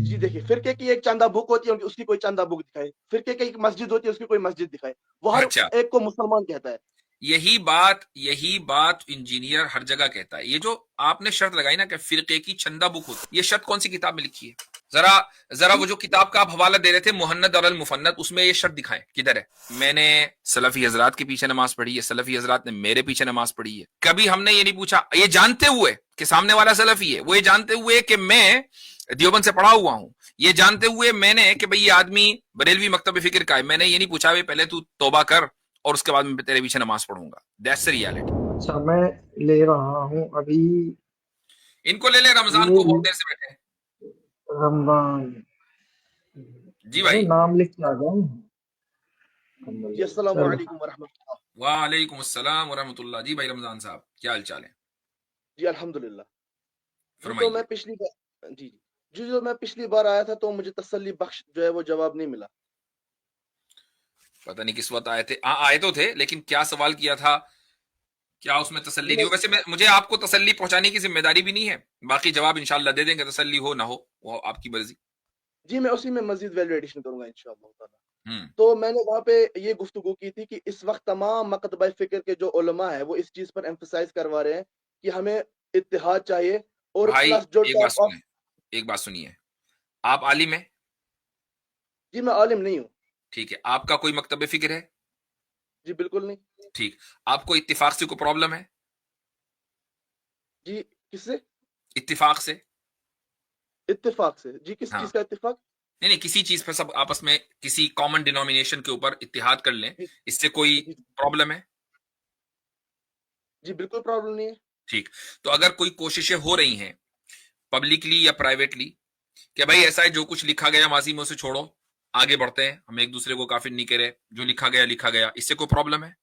जी देखिए, फिरके की एक चंदा बुक होती है, उसकी कोई चंदा बुक दिखाए। फिरके की एक मस्जिद होती है, उसकी कोई मस्जिद दिखाए। वो हर अच्छा, एक को मुसलमान कहता है। यही बात इंजीनियर हर जगह कहता है। ये जो आपने शर्त लगाई ना कि फिरके की चंदा बुक होती, ये शर्त कौन सी किताब में लिखी है? जरा जरा वो जी, जो किताब का आप हवाला दे रहे थे, मुहन्नद और अल मुफन्नद, उसमें ये शर्त दिखाएं, किधर है? मैंने सलफी हजरात के पीछे नमाज पढ़ी है, सलफी हजरात ने मेरे पीछे नमाज पढ़ी है। कभी हमने ये नहीं पूछा, ये जानते हुए कि सामने वाला सलफी है, वो ये जानते हुए कि मैं देवबंद से पढ़ा हुआ हूं, ये जानते हुए मैंने कि भाई ये आदमी बरेलवी मकतब फिक्र का है, मैंने ये नहीं पूछा भाई पहले तू तौबा कर और उसके बाद मैं तेरे पीछे नमाज पढ़ूंगा। That's the reality. अच्छा, मैं ले रहा हूँ अभी। इनको ले ले, रमजान ये को बहुत देर से बैठे हैं। रमजान, जी अरे भाई। नाम लिख के आ जाऊँ। जी अस्सलामु चलो। अलैकुम वरहमतुल्लाह। वालेकुम अस्सलाम वरहमतुल्लाह। जी भाई रमजान साहब, क्या हाल चाल है? जी अल्हम्दुलिल्लाह। जी तो फरमाइए। मैं पिछली बार जी, जी जो मैं पिछली बार आया था तो मुझे तसल्ली बख्श जो है वो जवाब नहीं मिला। पता नहीं किस वक्त आए थे। हाँ आए तो थे, लेकिन क्या सवाल किया था, क्या उसमें जी तसल्ली दी मैं हो? वैसे मुझे आपको तसल्ली पहुंचाने की जिम्मेदारी भी नहीं है। बाकी जवाब इंशाल्लाह दे देंगे, तसल्ली हो ना हो वो आपकी मर्जी। जी मैं उसी में मज़ीद वैल्यू एडिशन करूँगा इंशाअल्लाह ताला। हम्म। तो मैंने वहाँ पे ये गुफ्तगू की थी कि इस वक्त तमाम मकतबा फ़िक्र के जो उलमा है वो इस चीज़ पर एम्फसाइज़ करवा रहे हैं कि हमें इत्तिहाद चाहिए और भाई प्लस जो एक बात टॉक ऑफ। सुने, एक बात सुनिए। आप आलिम हैं? जी मैं आलिम नहीं हूँ। ठीक है। आपका कोई मकतब फिक्र है? जी बिल्कुल नहीं। ठीक। आपको इत्तिफाक से कोई प्रॉब्लम है? जी किससे? इत्तिफाक से? इत्तेफाक से। जी किस हाँ। चीज़ का इत्तेफाक? नहीं नहीं, किसी चीज पर सब आपस में किसी कॉमन डिनोमिनेशन के ऊपर इत्तिहाद कर लें, जी, इससे कोई जी, प्रॉब्लम है? जी बिल्कुल प्रॉब्लम नहीं है। ठीक। तो अगर कोई कोशिशें हो रही हैं पब्लिकली या प्राइवेटली कि भाई ऐसा है, जो कुछ लिखा गया माजी में उसे छोड़ो, आगे बढ़ते हैं, हम एक दूसरे को काफिर नहीं कह रहे, जो लिखा गया, इससे कोई प्रॉब्लम है?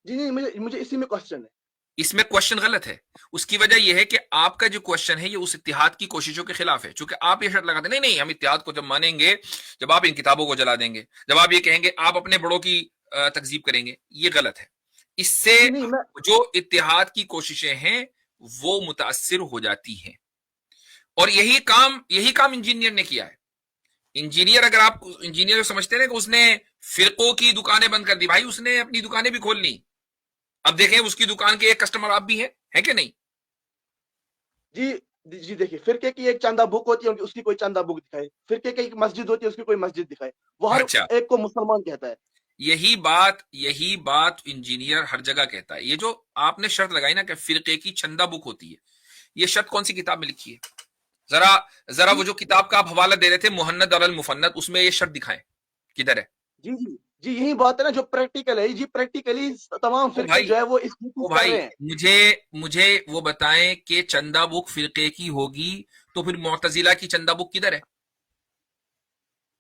जी नहीं, मुझे मुझे इसी में क्वेश्चन है। इसमें क्वेश्चन गलत है। उसकी वजह यह है कि आपका जो क्वेश्चन है ये उस इत्तिहाद की कोशिशों के खिलाफ है। चूंकि आप ये शर्त लगाते नहीं नहीं हम इत्तिहाद को जब मानेंगे जब आप इन किताबों को जला देंगे, जब आप ये कहेंगे आप अपने बड़ों की तकजीब करेंगे, ये गलत है। इससे जी नहीं मैं जो इत्तिहाद की कोशिशें हैं वो मुतासिर हो जाती हैं। और यही काम इंजीनियर ने किया है। इंजीनियर, अगर आप इंजीनियर समझते हैं कि उसने फिरकों की दुकानें बंद कर दी, भाई उसने अपनी दुकानें भी खोल ली। अब देखें उसकी दुकान के एक कस्टमर आप भी हैं, है कि नहीं? जी, जी देखिए, फिरके की एक चंदा बुक होती है, उसकी कोई चंदा बुक दिखाए। फिरके की एक मस्जिद होती है, उसकी कोई मस्जिद दिखाए। वो हर अच्छा, एक को मुसलमान कहता है। यही बात इंजीनियर हर जगह कहता है। ये जो आपने शर्त लगाई ना कि फिरके की चंदा बुक होती है, ये शर्त कौन सी किताब में लिखी है? जरा जरा वो जी, जो किताब का आप हवाला दे रहे थे, मुहन्नद और अल मुफन्नद, उसमें ये शर्त दिखाएं, किधर है? जी, जी, जी यही बात है ना जो प्रैक्टिकल है। जी प्रैक्टिकली तमाम ओ फिरके भाई, जो है वो इस ओ चीज़ कर भाई, रहे हैं। मुझे मुझे वो बताएं कि चंदा बुक फिरके की होगी तो फिर मुअतजिला की चंदा बुक किधर है?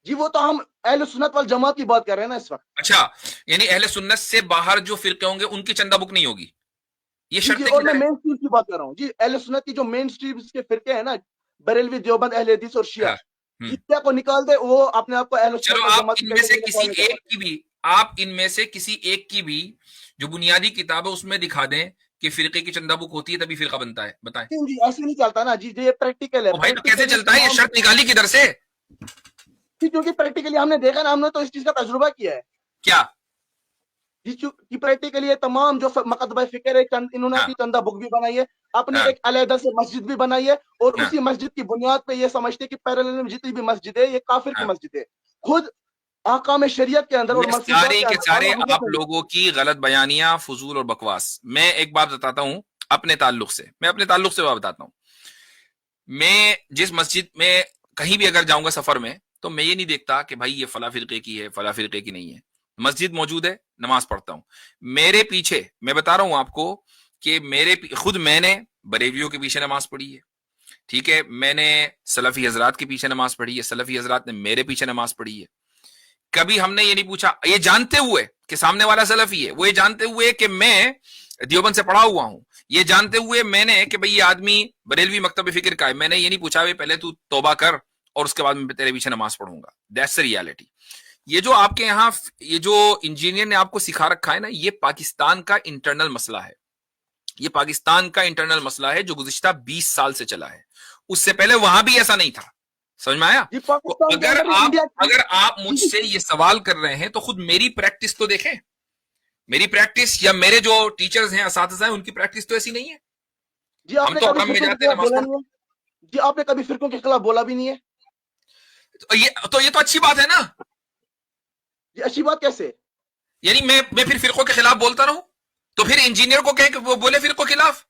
जी वो तो हम अहले सुन्नत वल जमात की बात कर रहे हैं ना इस वक्त। अच्छा, यानी अहले सुन्नत से बाहर जो फिरके होंगे उनकी चंदा बुक नहीं होगी। ये जी, जी शर्तें और मैं किधर है? मेन स्ट्रीम की बात कर रहा हूँ। जी अहले सुन्नत की जो मेन स्ट्रीम के फिरके हैं ना, बरेलवी, देवबंद, अहले हदीस और शिया, हाँ। हम्म। शिया को निकाल दे, वो अपने आप को अहले चलो, सुन्नत वल जमात की कैटेगरी में कौन नहीं कर पाते। आप इनमें से किसी एक की भी जो बुनियादी किताब है उसमें दिखा दें कि फिरके की चंदा बुक होती है तभी फिरका बनता है, बताएं। लेकिन जी ऐसे नहीं चलता ना। जी ये प्रैक्टिकल है। ओ भाई, तो कैसे प्रैक्टिकली चलता है? ये तमाम शर्त निकाली किधर से? जी क्योंकि प्रैक्टिकली हमने देखा ना, हमने तो इस चीज का तजुर्बा किया है। क्या? जी कि प्रैक्टिकली ये तमाम जो मकतबा फिक्र है, इन्होंने हाँ, अपनी चंदा बुक भी बनाई है, अपनी हाँ, एक अलहदा से मस्जिद भी बनाई है, और हाँ, उसी मस्जिद की बुनियाद पे ये समझते हैं कि पैरेलल में जितनी भी मस्जिद है ये काफिर की हाँ। मस्जिद है। खुद आकाम शरीयत के अंदर और ये मंसूसात सारे के के अंदर सारे आला हज़रत आप ने लिखा लोगों की गलत बयानियां, फजूल और बकवास। मैं एक बात बताता हूं अपने ताल्लुक से बात बताता हूं। मैं जिस मस्जिद में कहीं भी अगर जाऊंगा सफर में, तो मैं ये नहीं देखता कि भाई ये फला फिरके की है, फला फिरके की नहीं है। मस्जिद मौजूद है, नमाज पढ़ता हूं। मेरे पीछे, मैं बता रहा हूं आपको कि खुद मैंने बरेलियों के पीछे नमाज पढ़ी है। ठीक है, मैंने सलफी हजरात के पीछे नमाज पढ़ी है, सलफी हजरात ने मेरे पीछे नमाज पढ़ी है। कभी हमने ये नहीं पूछा, ये जानते हुए कि सामने वाला सलफी है, वो ये जानते हुए कि मैं देवबंद से पढ़ा हुआ हूं, ये जानते हुए मैंने कि भाई ये आदमी बरेलवी मकतब फिक्र का है, मैंने ये नहीं पूछा भाई पहले तू तौबा कर और उसके बाद मैं तेरे पीछे नमाज पढ़ूंगा। That's the reality. ये जो आपके यहाँ ये जो इंजीनियर ने आपको सिखा रखा है ना, ये पाकिस्तान का इंटरनल मसला है। ये पाकिस्तान का इंटरनल मसला है जो गुज़िश्ता 20 साल से चला है। उससे पहले वहां भी ऐसा नहीं था। समझ में आया? जी तो पाकिस्तान के अंदर इंडिया अगर आप मुझसे ये सवाल कर रहे हैं तो खुद मेरी प्रैक्टिस तो देखें। मेरी प्रैक्टिस या मेरे जो टीचर्स हैं, असातिज़ा हैं, उनकी प्रैक्टिस तो ऐसी नहीं है। जी हम आपने तो कभी हरम में फिरकों के जाते हैं, खिलाफ नमाज बोला पढ़ते नहीं है? जी आपने कभी फिरकों के खिलाफ बोला भी नहीं है? हैं। तो ये तो अच्छी बात है ना। जी अच्छी बात कैसे? यानी मैं फिर फिरकों के खिलाफ बोलता रहूं? तो फिर इंजीनियर को कहे कि वो बोले फिरकों के खिलाफ।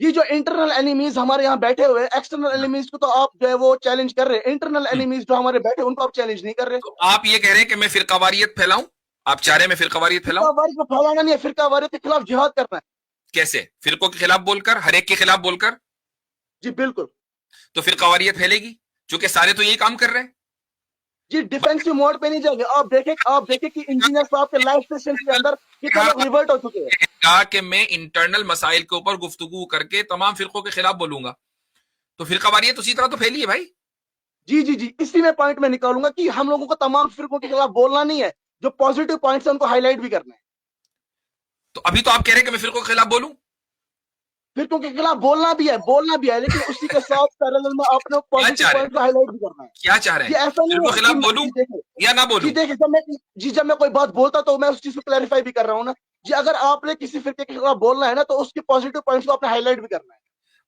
जी जो इंटरनल एनिमीज हमारे यहाँ बैठे हुए, एक्सटर्नल एनिमीज को तो आप जो है वो चैलेंज कर रहे हैं, इंटरनल एनिमीज जो हमारे बैठे उनको आप चैलेंज नहीं कर रहे। तो आप ये कह रहे हैं कि मैं फिरकावारियत फैलाऊं? आप चाह रहे हैं मैं फिरकावारियत फैलाऊं? फिरकावारी को फैलाना नहीं है, फिरकावारियत के खिलाफ जिहाद करना है। कैसे? फिरकों के खिलाफ बोलकर, हर एक के खिलाफ बोलकर? जी बिल्कुल। तो फिरकावारियत फैलेगी, क्योंकि सारे तो यही काम कर रहे हैं। जी डिफेंसिव मोड पे नहीं जाएंगे। आप देखें कि इंजीनियर साहब के लाइफ सेशन के अंदर कितने लोग रिवर्ट हो चुके हैं। कहा कि मैं इंटरनल मसाइल के ऊपर गुफ्तगू करके तमाम फिरकों के खिलाफ बोलूंगा, तो फिरकावारियत उसी तरह तो फैली है भाई। जी जी जी इसी में पॉइंट में निकालूंगा कि हम लोगों को तमाम फिरकों के खिलाफ बोलना नहीं है, जो पॉजिटिव पॉइंट्स है उनको हाईलाइट भी करना है। तो अभी तो आप कह रहे हैं कि मैं फिरकों के खिलाफ बोलूं? फिरकों के खिलाफ बोलना भी है, लेकिन उसी के साथ पैरेलल में आपने पॉजिटिव पॉइंट को हाईलाइट भी करना है। क्या चाह रहे जी हैं? ऐसा नहीं फिरकों है के खिलाफ कि बोलूं जी देखिए, या ना जी बोलूं? देखिए जब मैं कोई बात बोलता तो मैं उस चीज को क्लैरिफाई भी कर रहा हूँ ना। जी अगर आपने किसी फिरके के खिलाफ बोलना है ना तो उसके पॉजिटिव पॉइंट्स को आपने हाईलाइट भी करना है।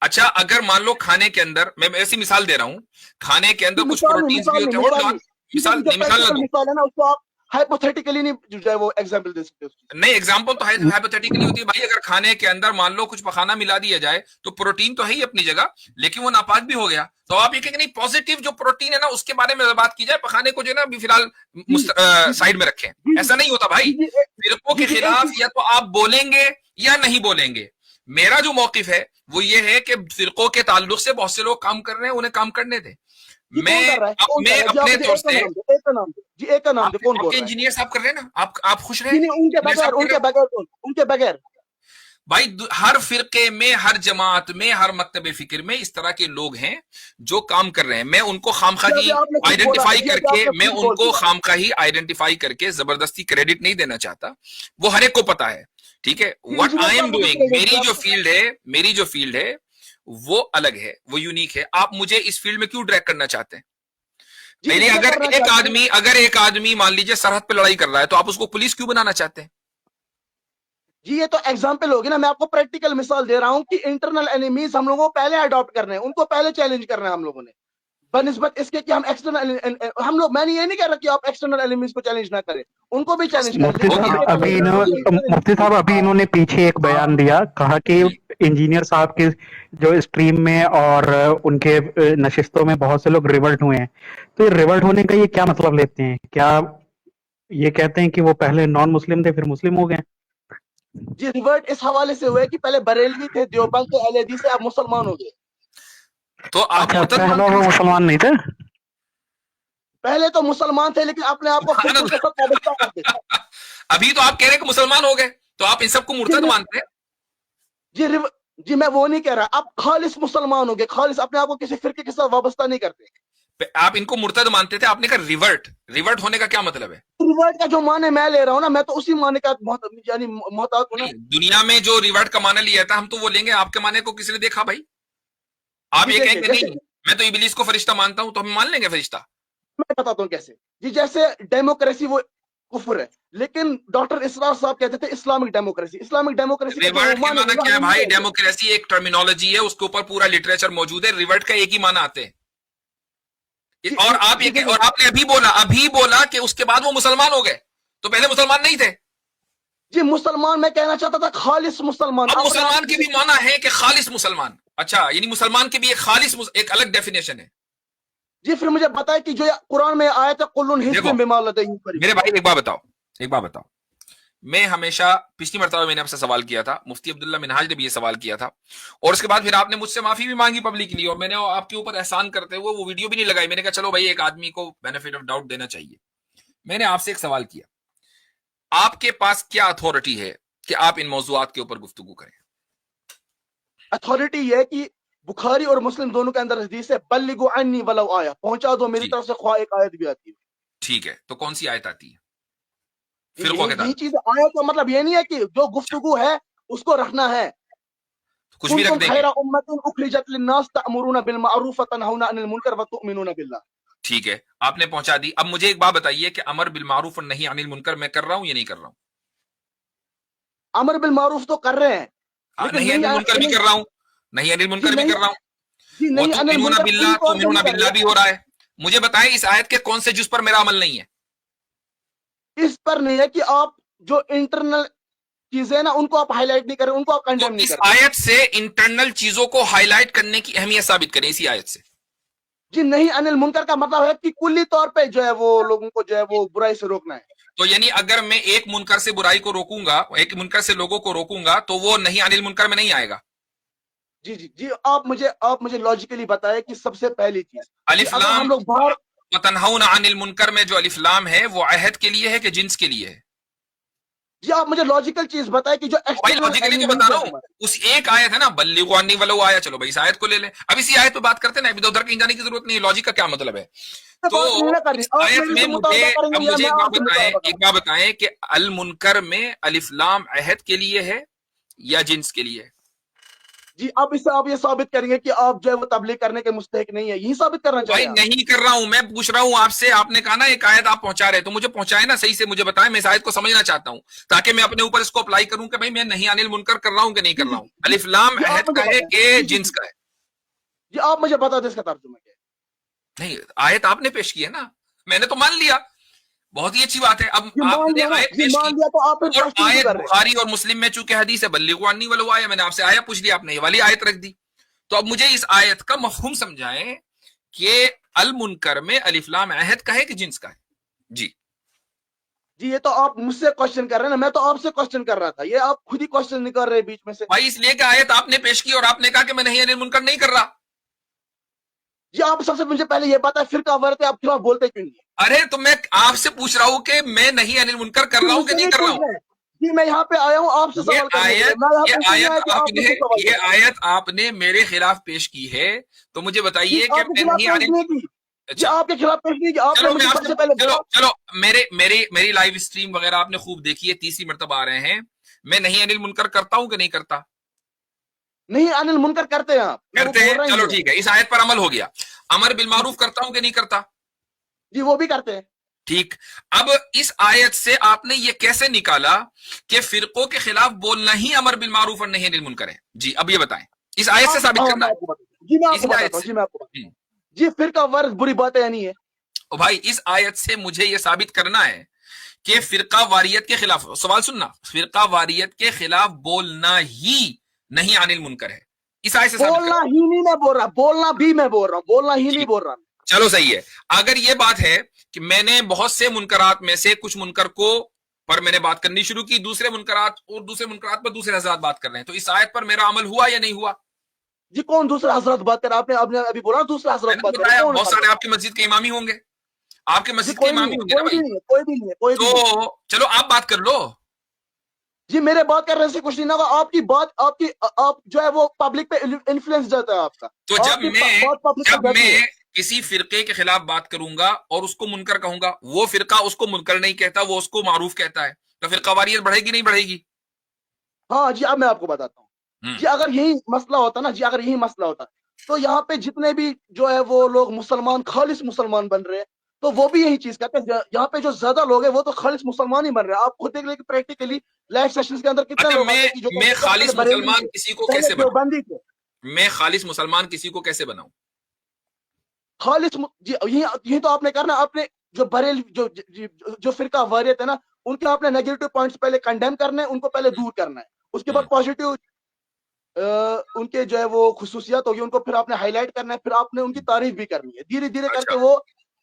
अच्छा, अगर मान लो खाने के अंदर, मैं ऐसी मिसाल दे रहा हूं, खाने के अंदर कुछ प्रोटीन्स भी होते हैं। होल्ड ऑन, मिसाल ना दूं। मिसाल है ना उसको आप हाइपोथेटिकली नहीं जो है वो एग्जांपल दे सकते हो। नहीं, एग्जाम्पल तो हाइपोथेटिकली होती है भाई। अगर खाने के अंदर मान लो कुछ पखाना मिला दिया जाए तो प्रोटीन तो है ही अपनी जगह, लेकिन वो नापाक भी हो गया, तो आप ये कहेंगे नहीं, पॉजिटिव जो प्रोटीन है ना उसके बारे में बात की जाए, पखाने को जो है ना अभी फिलहाल साइड में रखें। ऐसा नहीं होता भाई। फिरकों के खिलाफ या तो आप बोलेंगे या नहीं बोलेंगे। मेरा जो मौकिफ है वो ये है कि फिरकों के ताल्लुक से बहुत से लोग काम कर रहे हैं, उन्हें काम करने दें। मैं अपने तौर से, एक का नाम दे, कौन बोल आपके रहा है? इंजीनियर साहब कर रहे हैं ना, आप खुश रहे? नहीं, उनके बगैर भाई हर फिरके में, हर जमात में, हर मकतब फिक्र में इस तरह के लोग हैं जो काम कर रहे हैं। मैं उनको खामखाही आइडेंटिफाई करके जबरदस्ती क्रेडिट नहीं देना चाहता, वो हर एक को पता है। ठीक है, व्हाट आई एम डूइंग, मेरी जो फील्ड है वो अलग है, वो यूनिक है। आप मुझे इस फील्ड में क्यों ड्रैग करना चाहते हैं? यानी अगर एक आदमी मान लीजिए सरहद पे लड़ाई कर रहा है तो आप उसको पुलिस क्यों बनाना चाहते हैं? जी ये तो एग्जाम्पल होगी ना। मैं आपको प्रैक्टिकल मिसाल दे रहा हूं कि इंटरनल एनिमीज हम लोगों को पहले अडॉप्ट करने हैं, उनको पहले चैलेंज करना है हम लोगों ने, बनिस्बत इसके कि हम एक्सटर्नल हम लोग, मैंने ये नहीं कह रहा कि आप एक्सटर्नल एनिमीज को चैलेंज ना करें, उनको भी चैलेंज करें। मुफ्ती साहब अभी इन्होंने पीछे एक बयान दिया, कहा कि इंजीनियर साहब के जो स्ट्रीम में और उनके नशिस्तों में बहुत से लोग रिवल्ट हुए हैं, तो ये रिवल्ट होने का ये क्या मतलब लेते हैं? क्या ये कहते हैं कि वो पहले नॉन मुस्लिम थे फिर मुस्लिम हो गए? जी रिवर्ट इस हवाले से हुआ है कि पहले बरेलवी थे, देवबंद के अहले हदीस से आप मुसलमान हो गए। तो आप पहले वो मुसलमान नहीं थे? पहले तो मुसलमान थे लेकिन अपने आप को फिरकों के साथ वाबस्ता करते थे। अभी तो आप कह रहे हैं कि मुसलमान हो गए, तो आप इन सबको मुर्तद मानते हैं? जी मैं वो नहीं कह रहा, आप खालिस मुसलमान हो गए, खालिस अपने आप को किसी फिरके के साथ वाबस्ता नहीं करते। आप इनको मुर्तद मानते थे, आपने कहा रिवर्ट होने का क्या मतलब है? रिवर्ट का जो माने मैं ले रहा हूँ ना, मैं तो उसी माने का यानी मोहताज हूं ना। दुनिया में जो रिवर्ट का माना लिया था हम तो वो लेंगे, आपके माने को किसने देखा भाई? आप ये कहेंगे नहीं मैं तो इब्लीस को फरिश्ता मानता हूं, तो हम मान लेंगे फरिश्ता? मैं बताता हूँ कैसे। जी जैसे डेमोक्रेसी वो कुफर है, लेकिन डॉक्टर इसरार साहब कहते थे इस्लामिक डेमोक्रेसी रिवर्ट का माना क्या है भाई? डेमोक्रेसी एक टर्मिनोलॉजी है, उसके ऊपर पूरा लिटरेचर मौजूद है। रिवर्ट का एक ही माना आते हैं। और आपने अभी बोला कि उसके बाद वो मुसलमान हो गए, तो पहले मुसलमान नहीं थे? जी मुसलमान मैं कहना चाहता था खालिस मुसलमान। अब मुसलमान की भी माना है कि खालिस मुसलमान। अच्छा, यानी मुसलमान की भी एक खालिस एक अलग डेफिनेशन है। जी फिर मुझे बताए कि जो कुरान में आया था कुल्लुन हिज़्बिन बिमा लदयहिम फरीह। मेरे भाई एक बात बताओ, मैं हमेशा पिछली मरतबा मैंने आपसे सवाल किया था, मुफ्ती अब्दुल्ला मिनहाज ने भी ये सवाल किया था, और उसके बाद फिर आपने मुझसे माफी भी मांगी पब्लिकली, और मैंने आपके ऊपर एहसान करते हुए वो वीडियो भी नहीं लगाई। मैंने कहा चलो भाई एक आदमी को बेनिफिट ऑफ डाउट देना चाहिए। मैंने आपसे एक सवाल किया, आपके पास क्या अथॉरिटी है कि आप इन मौजूआत के ऊपर गुफ्तगू करें? अथॉरिटी ये कि बुखारी और मुस्लिम दोनों के अंदर हदीस है, बल्लिगु अन्नी वलौ आया, पहुंचा दो मेरी तरफ से, ख्वाह एक आयत भी आती है। ठीक है, तो कौन सी आयत आती है? यही चीज आया तो मतलब ये नहीं है कि जो गुफ्तगू है उसको रखना है। कुछ भी रख कुंतुम देंगे। खैरा उम्मतिन उखरिजत लिन्नास तअमुरूना बिल मारूफ व तनहौना अनिल मुनकर व तु'मिनूना बिल्लाह। ठीक है, आपने पहुंचा दी। अब मुझे एक बात बताइए कि अमर बिल मारूफ और नहीं अनिल मुनकर मैं कर रहा हूं या नहीं कर रहा हूं? अमर बिल मारूफ तो कर रहे हैं, लेकिन नहीं अनिल मुनकर भी कर रहा हूं, नहीं अनिल मुनकर भी कर रहा हूं। जी वो नहीं अनिल तु'मिनूना मुनकर बिल्लाह, पूरी तौर पे तु'मिनूना नहीं कर बिल्लाह रहे। भी हो रहा है। मुझे बताएं इस आयत के कौन से जुज पर मेरा अमल नहीं है? इस पर नहीं है कि आप जो इंटरनल चीजें ना उनको आप हाईलाइट नहीं कर रहे, उनको आप तो कंडेम नहीं इस कर रहे। आयत से इंटरनल चीजों को हाईलाइट करने की अहमियत साबित करें इसी आयत से। जी नहीं अनिल मुनकर का मतलब है कि कुल्ली तौर पे जो है वो लोगों को जो है वो बुराई से रोकना है। तो यानी अगर मैं एक मुनकर से बुराई को रोकूंगा, एक मुनकर से लोगों को रोकूंगा, तो वो नहीं अनिल मुनकर में नहीं आएगा। जी जी जी आप मुझे लॉजिकली बताएं कि सबसे पहली चीज अलिफ अगर लाम हम लोग बाहर वतनहौना अनिल मुनकर में जो अलिफ लाम है वो अहद के लिए है कि जिन्स के लिए है? जी आप मुझे लॉजिकल चीज बताएं कि जो भाई एक्सटर्नल लॉजिकली जो बता रहा हूं, उस एक आयत है ना बल्लिगु अन्नी वलो आया, चलो भाई इस आयत को ले लें। अब इसी आयत पे बात करते हैं ना, इधर उधर कहीं जाने की जरूरत नहीं है। लॉजिक का क्या मतलब है? तो इस आयत में मुझे अब मुझे एक बात बताएं कि अल मुनकर में अलिफ लाम अहद के लिए है या जिन्स के लिए है? जी अब इससे आप ये साबित करेंगे कि आप जो है वो तबलीग करने के मुस्तहिक नहीं है, यही साबित करना भाई चाहिए। नहीं कर रहा हूं, मैं पूछ रहा हूं आपसे। आपने कहा ना एक आयत आप पहुंचा रहे, तो मुझे पहुंचाए ना, सही से मुझे बताएं। मैं इस आयत को समझना चाहता हूं ताकि मैं अपने ऊपर इसको अप्लाई करूं कि भाई मैं नहीं अनिल मुनकर कर रहा हूं कि नहीं कर रहा हूं। अलिफ लाम जी, आप अहद मुझे का है बताएं। कि जिन्स का है? जी आप मुझे बता दें इसका तर्जुमा क्या है। नहीं, आयत आपने पेश की है ना, मैंने तो मान लिया, बहुत ही अच्छी बात है। अब जी मान आपने लिया ना, आयत जी पेश मान की लिया तो आप फिर और क्वेश्चन क्यों आयत कर रहे हैं? बुखारी और मुस्लिम में चूंकि हदीस है बल्लिगु अन्नी वलो आया, मैंने आपसे आया पूछ लिया, आपने ये वाली आयत रख दी। तो अब मुझे इस आयत का मफहूम समझाएं कि अल मुनकर में अलिफ लाम अहद का है कि जिन्स का है? जी जी ये तो आप मुझसे क्वेश्चन कर रहे हैं ना, मैं तो आपसे क्वेश्चन कर रहा था, ये आप खुद ही क्वेश्चन निकाल रहे हैं बीच में से। भाई, इसलिए कि आयत आपने पेश की और आपने कहा कि मैं नहीं अनिल मुनकर नहीं कर रहा। जी आप सबसे मुझे पहले ये बात है फिर का वर्त है, आप खिलाफ बोलते क्यों नहीं है? अरे तो मैं आपसे पूछ रहा हूं कि मैं नहीं अनिल मुनकर कर रहा हूं कि नहीं कर रहा हूं। जी मैं यहाँ पे आया हूँ आपसे ये सवाल करने के लिए। मैं यहाँ पे इसलिए आया कि आप मुझसे सवाल ये करें। आयत आपने मेरे खिलाफ पेश की है, तो मुझे जी, बताइए कि आपके मैं खिलाफ नहीं पेश अनिल। नहीं की। जी अच्छा आपके खिलाफ पेश नहीं की, आपने चलो, मुझे मैं सबसे आपसे पहले चलो बोला। चलो मेरी लाइव स्ट्रीम वगैरह आपने खूब देखी है, तीसरी मर्तबा आ रहे हैं। मैं नहीं अनिल मुनकर करता हूं कि नहीं करता? नहीं अनिल मुनकर करते हैं आप, मैं वो करते बोल हैं, रहा ही चलो नहीं हूँ। ठीक है, इस आयत पर अमल हो गया। अमर बिल मारूफ करता हूं कि नहीं करता? जी वो भी करते हैं। ठीक। अब इस आयत से आपने ये कैसे निकाला कि फिरकों के खिलाफ बोलना ही अमर बिल मारूफ और नहीं अनिल मुनकर है? जी अब ये बताएं, इस आयत से साबित करना है। जी मैं आपको इसी आयत बताता हूँ, से। जी मैं आपको जी फिर का वर्ष बुरी बात है या नहीं है? ओ भाई, इस आयत से मुझे ये साबित करना है कि फिरका वारियत के खिलाफ, सवाल सुनना, फिरका वारियत के खिलाफ बोलना ही नहीं अनिल मुनकर है। इस आयत से साबित बोलना करना। ही नहीं मैं बोल रहा, बोलना भी मैं बोल रहा हूँ, बोलना ही नहीं ठीक। बोल रहा। चलो सही है। अगर ये बात है कि मैंने बहुत से मुनकरात में से कुछ मुनकर को पर मैंने बात करनी शुरू की, दूसरे मुनकरात और दूसरे मुनकरात पर दूसरे हजरात बात कर रहे हैं, तो इस आयत पर मेरा अमल हुआ या नहीं हुआ? जी कौन दूसरा हजरत बात कर? आपने आपने अभी बोला दूसरा हजरत मैंने बात कर, बताया कौन बहुत सारे हजरत? आपकी मस्जिद के इमामी होंगे, आपके जी मस्जिद के कोई नहीं इमामी है, होंगे ना कोई भी भाई। नहीं है, कोई भी नहीं है, कोई भी नहीं है। तो चलो आप बात कर लो। जी मेरे बात करने से कुछ नहीं होगा, आपकी बात आप जो है वो पब्लिक पे इन्फ्लुएंस जाता है आपका। तो आपकी बात पब्लिक पे जब जाती है। मैं किसी फिरके के खिलाफ बात करूंगा और उसको मुनकर कहूंगा, वो फिरका उसको मुनकर नहीं कहता, वो उसको मारूफ कहता है, तो फिर कवारियत बढ़ेगी नहीं बढ़ेगी? हाँ जी अब मैं आपको बताता हूँ। जी अगर यही मसला होता ना, जी अगर यही मसला होता तो यहाँ पे जितने भी जो है वो लोग मुसलमान खालिस मुसलमान बन रहे हैं, तो वो भी यही चीज कहते हैं। यहाँ पे जो ज्यादा लोग हैं वो तो खालिस मुसलमान ही बन रहे हैं। आप खुद देख लें कि प्रैक्टिकली लाइव सेशंस के अंदर कितने अच्छा, लोग आते हैं कि जो मैं खालिस बरेलवी मुसलमान थे, किसी को पहले कैसे बनाऊं? देवबंदी थे। मैं खालिस मुसलमान किसी को कैसे बनाऊं? जी यही तो आपने करना। आपने जो बरेल जो फिरका वारियत है ना, उनके आपने नेगेटिव पॉइंट्स पहले कंडेम करने हैं, उनको पहले दूर करना है। उसके बाद पॉजिटिव उनके जो है वो खुसूसियात होगी, उनको फिर आपने हाईलाइट करना है, फिर आपने उनकी तारीफ भी करनी है। धीरे धीरे करके वो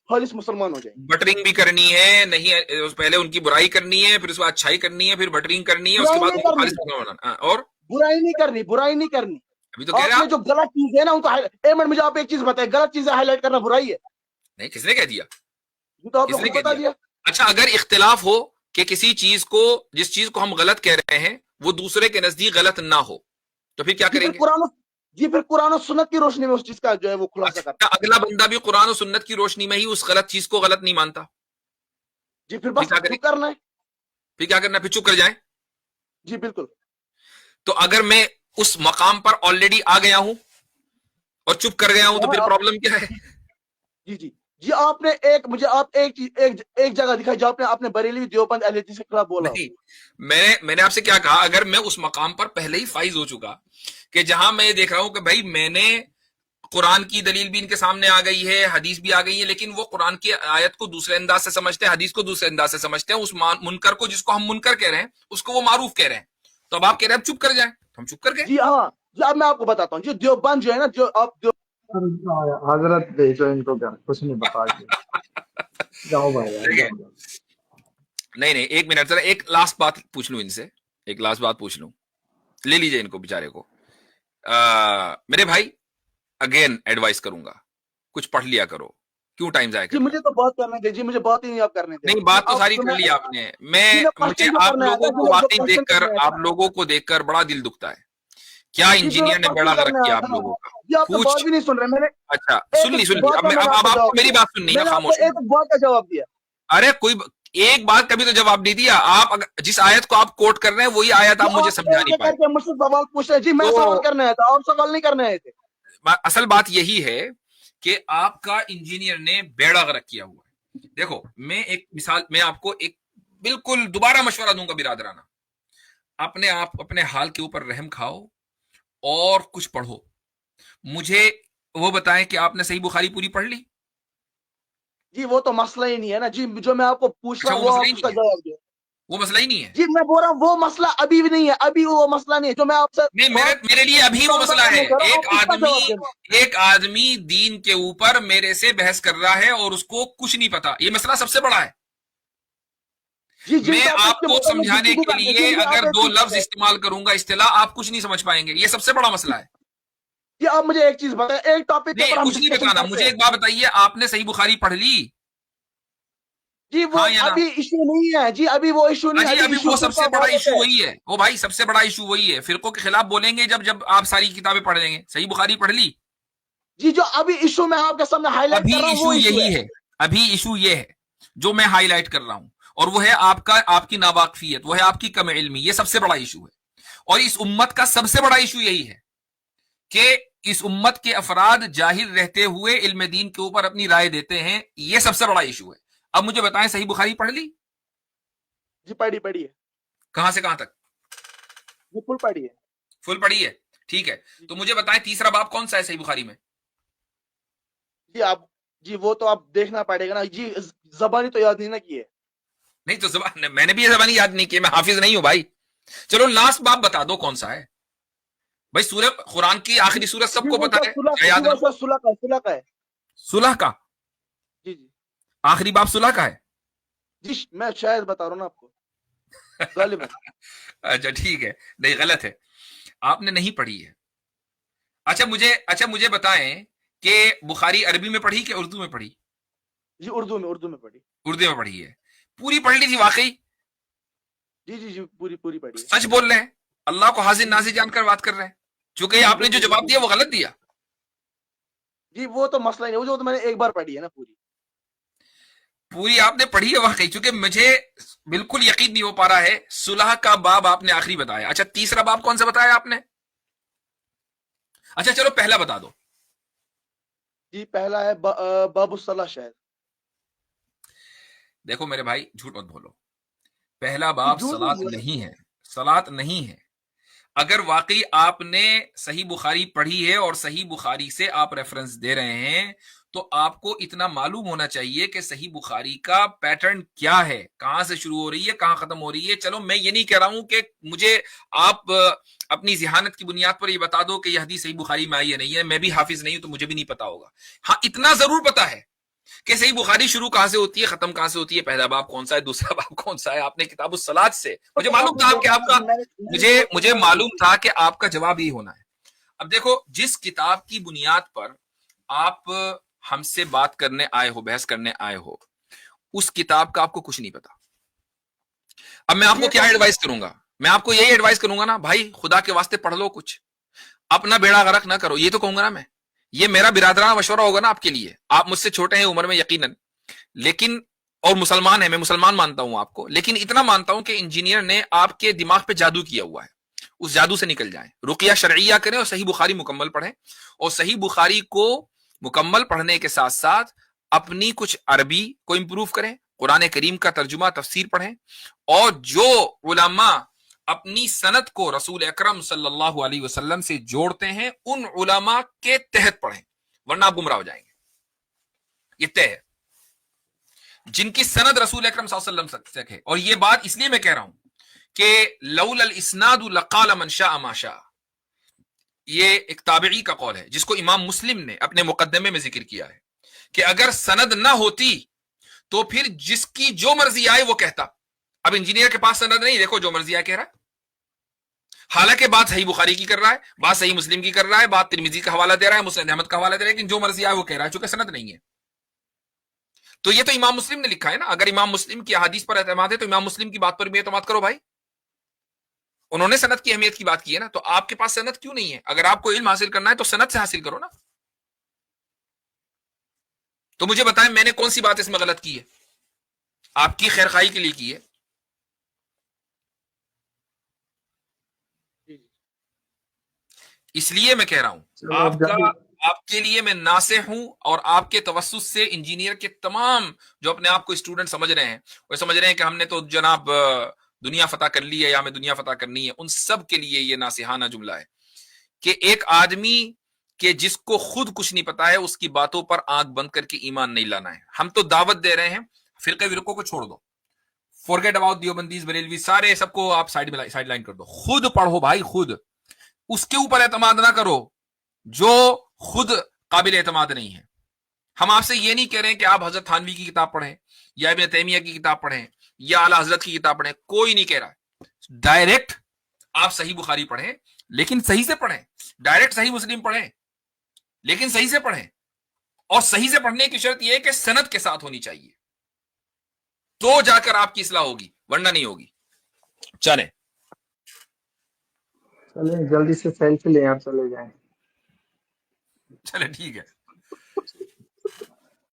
खालिस मुसलमान हो जाएंगे। बटरिंग भी करनी है, नहीं पहले उनकी बुराई करनी है, फिर उसके बाद अच्छाई करनी है, फिर बटरिंग करनी है, उसके बाद उनको खालिस मुसलमान बनाना। और बुराई नहीं करनी, बुराई नहीं करनी। अभी तो कह रहे आपने आप जो गलत चीज है ना उनको एक मिनट मुझे आप एक चीज बताए, गलत चीजें हाईलाइट करना बुराई है? नहीं, किसने कह दिया? तो आप लोग किसने खुद बता कह दिया? दिया। अच्छा, अगर इख्तिलाफ हो कि किसी चीज को, जिस चीज को हम गलत कह रहे हैं वो दूसरे के नजदीक गलत ना हो, तो फिर क्या करेंगे? फिर कुरान और सुन्नत की रोशनी में उस चीज का जो है वो खुलासा करना। अगला बंदा भी कुरान और सुन्नत की रोशनी में ही उस गलत चीज को गलत नहीं मानता, जी फिर बस चुप करना है। फिर क्या करना? फिर चुप कर जाए। जी बिल्कुल। तो अगर मैं उस मकाम पर ऑलरेडी आ गया हूं और चुप कर गया हूं, तो फिर प्रॉब्लम क्या है? जी जी जी, आपने एक मुझे आप एक चीज एक जगह दिखाई जो आपने बरेली देवबंद अहले हदीस के खिलाफ बोला। नहीं, मैंने आपसे क्या कहा, अगर मैं उस मकाम पर पहले ही फाइज हो चुका कि जहां मैं ये देख रहा हूं कि भाई मैंने कुरान की दलील भी इनके सामने आ गई है, हदीस भी आ गई है, लेकिन वो कुरान की आयत को दूसरे अंदाज से समझते हैं, हदीस को दूसरे अंदाज से समझते हैं, उस मुनकर को, जिसको हम मुनकर कह रहे हैं, उसको वो मारूफ कह रहे हैं, तो अब आप कह रहे हैं अब चुप कर जाए, हम चुप कर गए। जी हाँ जी, अब मैं आपको बताता हूँ, जो देवबंद जो है ना, जो आप हजरत भेजो इनको, क्या कुछ नहीं बता के जाओ भाई यार, ठीक है। जाओ। नहीं, एक मिनट, जरा एक लास्ट बात पूछ लूं इनसे, एक लास्ट बात पूछ लूं, ले लीजिए इनको बेचारे को। मेरे भाई, अगेन एडवाइस करूंगा, कुछ पढ़ लिया करो, क्यों टाइम जाया जी कर? मुझे तो बहुत करने दे जी, मुझे बहुत ही नहीं आप करने दे। नहीं, बात तो सारी कर ली आपने। मुझे आप लोगों को वाकई देखकर, आप लोगों को देखकर बड़ा दिल दुखता है। क्या इंजीनियर ने बड़ा गलत किया आप लोगों का? जी, आप तो बात भी नहीं सुन रहे। मैंने अच्छा, सुन ली। अब आपको मेरी बात सुननी है, खामोश। एक बात का जवाब दिया। अरे कोई एक बात कभी तो जवाब नहीं दिया। आप जिस आयत को आप कोट कर रहे हैं वही आयत आप मुझे समझा नहीं पाए। मुझसे सवाल पूछ रहे जी, मैं सवाल करने आया था, आप सवाल नहीं करने आए थे। असल बात यही है कि आपका इंजीनियर ने बेड़ा गर्क किया हुआ है। देखो, मैं एक मिसाल, मैं आपको एक बिल्कुल दोबारा मशवरा दूंगा बिरादराना, अपने आप अपने हाल के ऊपर रहम खाओ और कुछ पढ़ो। मुझे वो बताएं कि आपने सही बुखारी पूरी पढ़ ली? जी वो तो मसला ही नहीं है ना जी, जो मैं आपको पूछ रहा हूँ वो आप उसका जवाब दो। वो मसला ही नहीं है जी, मैं बोल रहा हूँ वो मसला अभी भी नहीं है, अभी वो मसला नहीं है जो मैं आपसे। नहीं, मेरे लिए अभी वो मसला है। एक आदमी दीन के ऊपर मेरे से बहस कर रहा है और उसको कुछ नहीं पता, ये मसला सबसे बड़ा है। मैं आपको समझाने के लिए अगर 2 लफ्ज इस्तेमाल करूंगा इस्तिलाह, आप कुछ नहीं समझ पाएंगे, ये सबसे बड़ा मसला है। जी आप मुझे एक चीज बताएं, एक टॉपिक नहीं, कुछ नहीं बताना, मुझे एक बात बताइए, आपने सही बुखारी पढ़ ली? जी वो अभी इशू नहीं है जी, अभी वो इशू नहीं है। अभी वो सबसे बड़ा इशू वही है, वो भाई सबसे बड़ा इशू वही है। फिरकों के खिलाफ बोलेंगे जब आप सारी किताबें पढ़ लेंगे। सही बुखारी पढ़ ली? जी, जो अभी इशू मैं आपके सामने हाईलाइट कर रहा हूं वो यही है। अभी इशू ये है जो मैं हाईलाइट कर रहा हूं, और वो है आपकी नावाकफियत, वो है आपकी कम इल्मी। ये सबसे बड़ा इशू है, और इस उम्मत का सबसे बड़ा इशू यही है कि इस उम्मत के अफराद जाहिल रहते हुए इल्म दीन के ऊपर अपनी राय देते हैं। ये सबसे बड़ा इशू है। अब मुझे बताएं, सही बुखारी पढ़ ली? जी पढ़ी है। कहां से कहां तक? जी फुल पढ़ी है। फुल पढ़ी है, ठीक है। तो मुझे बताएं तीसरा बाब कौन सा है सही बुखारी में? जी वो तो आप देखना पड़ेगा ना जी, ज़बानी तो याद नहीं ना की है। नहीं तो ज़बान, मैंने भी ये ज़बानी याद नहीं की, मैं हाफिज नहीं हूं भाई। चलो लास्ट बाब बता दो कौन सा है भाई। सूरह कुरान की आखिरी सूरत सबको पता है, सुलह का। जी जी, आखिरी बाब सुलह का है जी, मैं शायद बता रहा हूं ना आपको गालिबन। अच्छा ठीक है, नहीं गलत है, आपने नहीं पढ़ी है। अच्छा मुझे बताएं कि बुखारी अरबी में पढ़ी कि उर्दू में पढ़ी? जी उर्दू में पढ़ी। उर्दू में पढ़ी है, पूरी पढ़ ली थी वाकई? जी जी जी, पूरी पढ़ी। सच बोल रहे हैं, अल्लाह को हाजिर नाजिर जानकर बात कर रहे हैं, चूंकि आपने जो जवाब दिया वो गलत दिया। जी वो तो मसला नहीं, वो तो मैंने एक बार पढ़ी है ना, पूरी आपने पढ़ी है वाकई, क्योंकि मुझे बिल्कुल यकीन नहीं हो पा रहा है। सुलह का बाब आपने आखिरी बताया। अच्छा तीसरा बाब कौन सा बताया आपने? अच्छा चलो पहला बता दो। जी पहला है बाबुस्सलाह शायद। देखो मेरे भाई, झूठ मत बोलो, पहला बाब सलात नहीं है, सलात नहीं है। अगर वाकई आपने सही बुखारी पढ़ी है और सही बुखारी से आप रेफरेंस दे रहे हैं, तो आपको इतना मालूम होना चाहिए कि सही बुखारी का पैटर्न क्या है, कहां से शुरू हो रही है, कहां खत्म हो रही है। चलो मैं ये नहीं कह रहा हूं कि मुझे आप अपनी जिहानत की बुनियाद पर ये बता दो कि यह हदीस सही बुखारी में आई है नहीं है, मैं भी हाफिज नहीं हूं तो मुझे भी नहीं पता होगा। हाँ इतना जरूर पता है कि सही बुखारी शुरू कहां से होती है, खत्म कहां से होती है, पहला बाब कौन सा है, दूसरा बाब कौन सा है। आपने किताबुस सलात से, मुझे मालूम था कि आपका, मुझे मालूम था कि आपका जवाब यही होना है। अब देखो, जिस किताब की बुनियाद पर आप हमसे बात करने आए हो, बहस करने आए हो, उस किताब का आपको कुछ नहीं पता। अब मैं आपको क्या एडवाइस करूंगा? मैं आपको यही एडवाइस करूंगा ना भाई, खुदा के वास्ते पढ़ लो कुछ, अपना बेड़ा गर्क ना करो। ये तो कहूंगा ना मैं, ये मेरा बिरादराना मशवरा होगा ना आपके लिए। आप मुझसे छोटे हैं उम्र में यकीनन, लेकिन और मुसलमान है, मैं मुसलमान मानता हूं आपको, लेकिन इतना मानता हूं कि इंजीनियर ने आपके दिमाग पे जादू किया हुआ है। उस जादू से निकल जाएं, रुकिया शरइया करें और सही बुखारी मुकम्मल पढ़ें, और सही बुखारी को मुकम्मल पढ़ने के साथ साथ अपनी कुछ अरबी को इंप्रूव करें, कुरान करीम का तर्जुमा तफसीर पढ़ें, और जो उलमा अपनी सनद को रसूल अकरम सल्लल्लाहु अलैहि वसल्लम से जोड़ते हैं उन उलमा के तहत पढ़ें, वरना आप गुमराह हो जाएंगे। ये तय है, जिनकी सनद रसूल अकरम सल्लल्लाहु अलैहि वसल्लम तक है। और ये बात इसलिए मैं कह रहा हूं कि लौलल इस्नादु लक़ाल मन शाअ मा शाअ, ये एक ताबिई का कौल है जिसको इमाम मुस्लिम ने अपने मुकद्दमे में जिक्र किया है कि अगर सनद ना होती तो फिर जिसकी जो मर्जी आए वो कहता। अब इंजीनियर के पास सनद नहीं, देखो जो मर्जी आए कह रहा है, हालांकि बात सही बुखारी की कर रहा है, बात सही मुस्लिम की कर रहा है, बात तिरमिजी का हवाला दे रहा है, मुस्नद अहमद का हवाला दे रहा है, लेकिन जो मर्जी आए वो कह रहा है, चूंकि सनद नहीं है। तो ये तो इमाम मुस्लिम ने लिखा है ना, अगर इमाम मुस्लिम की अहादीस पर एतमाद है तो इमाम मुस्लिम की बात पर भी एतमाद करो भाई, उन्होंने सनद की अहमियत की बात की है ना। तो आपके पास सनद क्यों नहीं है? अगर आपको इल्म हासिल करना है तो सनद से हासिल करो ना। तो मुझे बताएं मैंने कौन सी बात इसमें गलत की है, आपकी खैरखाई के लिए की है। इसलिए मैं कह रहा हूं आपके लिए मैं नासिह हूं, और आपके तवस्सुस से इंजीनियर के तमाम जो अपने आप को स्टूडेंट समझ रहे हैं, वो समझ रहे हैं कि हमने तो जनाब दुनिया फतह कर ली है या हमें दुनिया फतह करनी है, उन सब के लिए ये नासिहाना जुमला है कि एक आदमी के जिसको खुद कुछ नहीं पता है उसकी बातों पर आंख बंद करके ईमान नहीं लाना है। हम तो दावत दे रहे हैं, फिरके विरकों को छोड़ दो, फॉरगेट अबाउट दियोबंदीज बरेलवी सारे सबको आप साइड लाइन कर दो, खुद पढ़ो भाई, खुद उसके ऊपर एतमाद ना करो जो खुद काबिल एतमाद नहीं है। हम आपसे ये नहीं कह रहे हैं कि आप हजरत थानवी की किताब पढ़ें या इब्न तैमिया की किताब पढ़ें या आला हजरत की किताब पढ़ें, कोई नहीं कह रहा है। डायरेक्ट आप सही बुखारी पढ़ें लेकिन सही से पढ़ें, डायरेक्ट सही मुस्लिम पढ़ें लेकिन सही से पढ़ें, और सही से पढ़ने की शर्त यह है कि सनद के साथ होनी चाहिए, तो जाकर आपकी इस्लाह होगी, वरना नहीं होगी। चले जल्दी से सेल्फी ले आप चले जाएं। चले ठीक है।